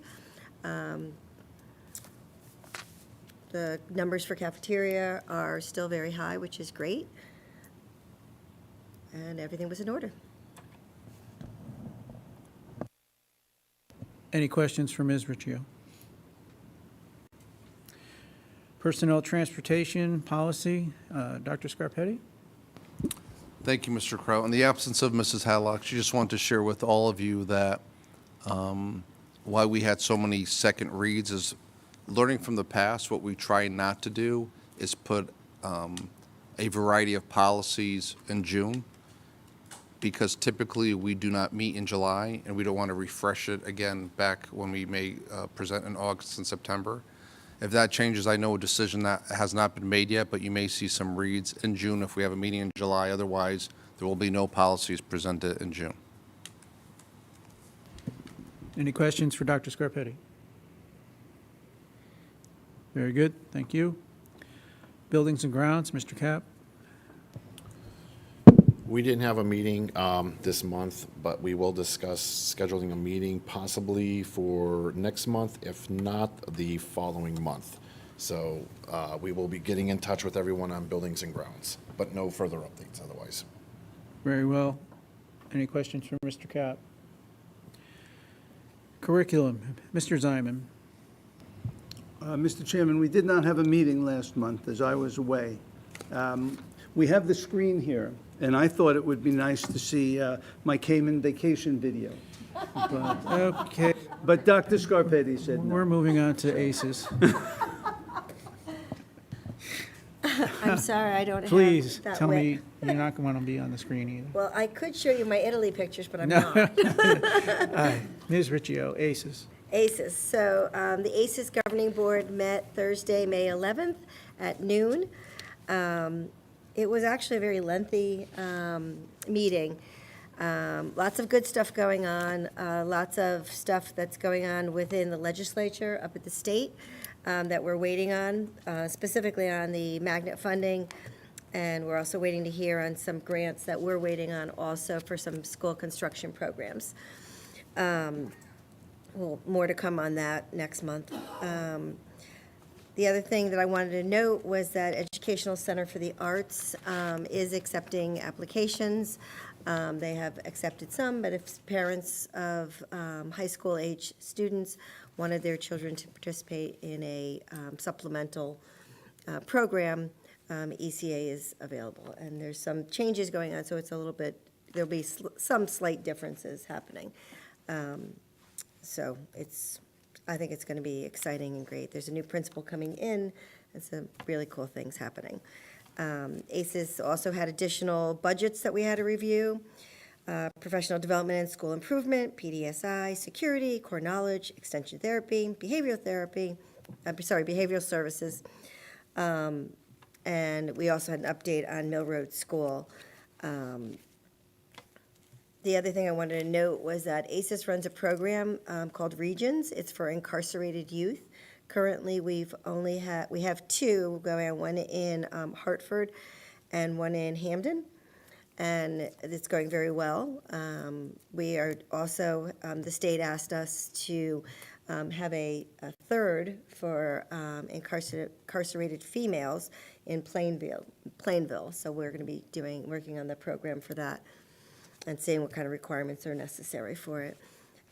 The numbers for cafeteria are still very high, which is great. And everything was in order. Any questions for Ms. Riccio? Personnel Transportation Policy, Dr. Scarpetti? Thank you, Mr. Kraut. In the absence of Mrs. Hadlock, she just wanted to share with all of you that why we had so many second reads is learning from the past. What we try not to do is put a variety of policies in June, because typically we do not meet in July, and we don't want to refresh it again back when we may present in August and September. If that changes, I know a decision that has not been made yet, but you may see some reads in June if we have a meeting in July. Otherwise, there will be no policies presented in June. Any questions for Dr. Scarpetti? Very good, thank you. Buildings and Grounds, Mr. Cap? We didn't have a meeting this month, but we will discuss scheduling a meeting possibly for next month, if not the following month. So we will be getting in touch with everyone on Buildings and Grounds, but no further updates otherwise. Very well. Any questions for Mr. Cap? Curriculum, Mr. Ziman. Mr. Chairman, we did not have a meeting last month as I was away. We have the screen here, and I thought it would be nice to see my Cayman vacation video. Okay, But Dr. Scarpetti said no. we're moving on to ACES. I'm sorry, I don't have Please, that tell wit. me you're not going to be on the screen either. Well, I could show you my Italy pictures, but I'm No. not. All right, Ms. Riccio, ACES. ACES. So the ACES Governing Board met Thursday, May 11th at noon. It was actually a very lengthy meeting. Lots of good stuff going on, lots of stuff that's going on within the legislature up at the state that we're waiting on, specifically on the magnet funding. And we're also waiting to hear on some grants that we're waiting on also for some school construction programs. Well, more to come on that next month. The other thing that I wanted to note was that Educational Center for the Arts is accepting applications. They have accepted some, but if parents of high school age students wanted their children to participate in a supplemental program, ECA is available. And there's some changes going on, so it's a little bit, there'll be some slight differences happening. So I think it's going to be exciting and great. There's a new principal coming in, and some really cool things happening. ACES also had additional budgets that we had to review. Professional development and school improvement, PDSI, security, core knowledge, extension therapy, behavioral services. And we also had an update on Mill Road School. The other thing I wanted to note was that ACES runs a program called Regions. It's for incarcerated youth. Currently, we have two going on, one in Hartford and one in Hamden, and it's going very well. We are also, the state asked us to have a third for incarcerated females in Plainville. So we're going to be working on the program for that and seeing what kind of requirements are necessary for it.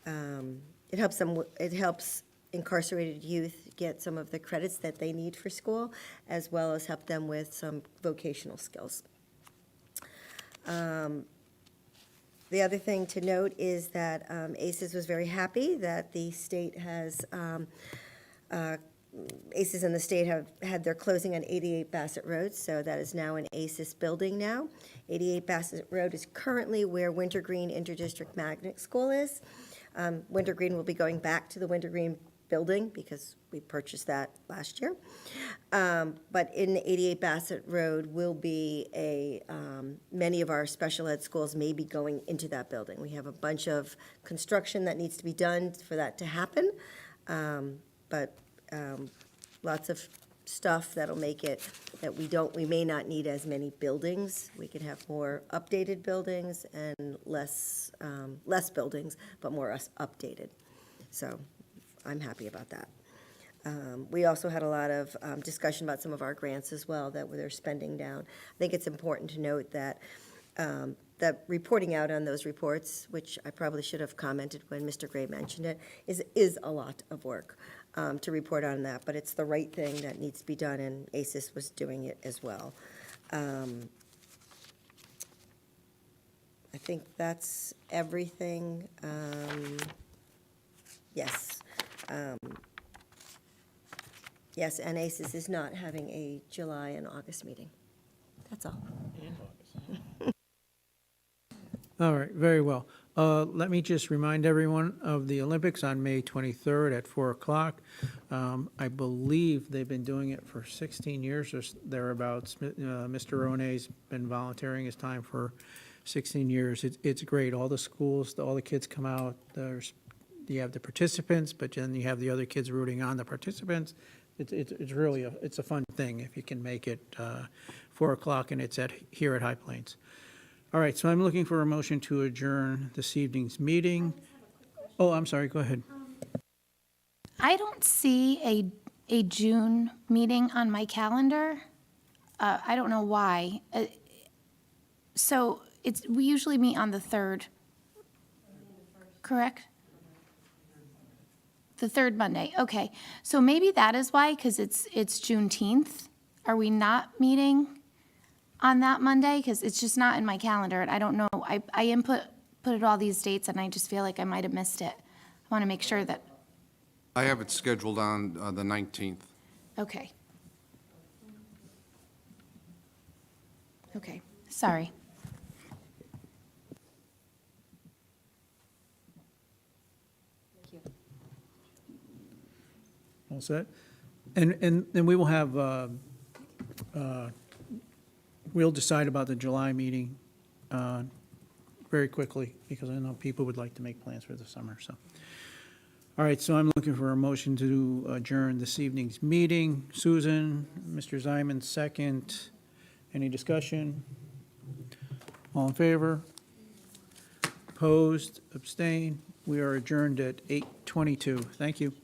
It helps incarcerated youth get some of the credits that they need for school, as well as help them with some vocational skills. The other thing to note is that ACES was very happy that the state has, ACES and the state have had their closing on 88 Bassett Road, so that is now an ACES building now. 88 Bassett Road is currently where Wintergreen Interdistrict Magnet School is. Wintergreen will be going back to the Wintergreen building because we purchased that last year. But in 88 Bassett Road will be many of our special ed schools may be going into that building. We have a bunch of construction that needs to be done for that to happen. But lots of stuff that'll make it that we may not need as many buildings. We could have more updated buildings and less buildings, but more updated. So I'm happy about that. We also had a lot of discussion about some of our grants as well that they're spending down. I think it's important to note that that reporting out on those reports, which I probably should have commented when Mr. Gray mentioned it, is a lot of work to report on that, but it's the right thing that needs to be done, and ACES was doing it as well. I think that's everything. Yes. Yes, and ACES is not having a July and August meeting. That's all. All right, very well. Let me just remind everyone of the Olympics on May 23rd at 4 o'clock. I believe they've been doing it for 16 years or thereabouts. Mr. Rone's been volunteering his time for 16 years. It's great. All the schools, all the kids come out. You have the participants, but then you have the other kids rooting on the participants. It's really a fun thing if you can make it 4 o'clock, and it's here at High Plains. All right, so I'm looking for a motion to adjourn this evening's meeting. Oh, I'm sorry, go ahead. I don't see a June meeting on my calendar. I don't know why. So we usually meet on the 3rd, correct? The 3rd Monday, okay. So maybe that is why, because it's Juneteenth. Are we not meeting on that Monday? Because it's just not in my calendar, and I don't know. I put all these dates, and I just feel like I might have missed it. I want to make sure that, I have it scheduled on the 19th. okay. Okay, sorry. All set? And then we will have, we'll decide about the July meeting very quickly, because I know people would like to make plans for the summer, so. All right, so I'm looking for a motion to adjourn this evening's meeting. Susan, Mr. Ziman, second. Any discussion? All in favor? Opposed? Abstained? We are adjourned at 8:22. Thank you.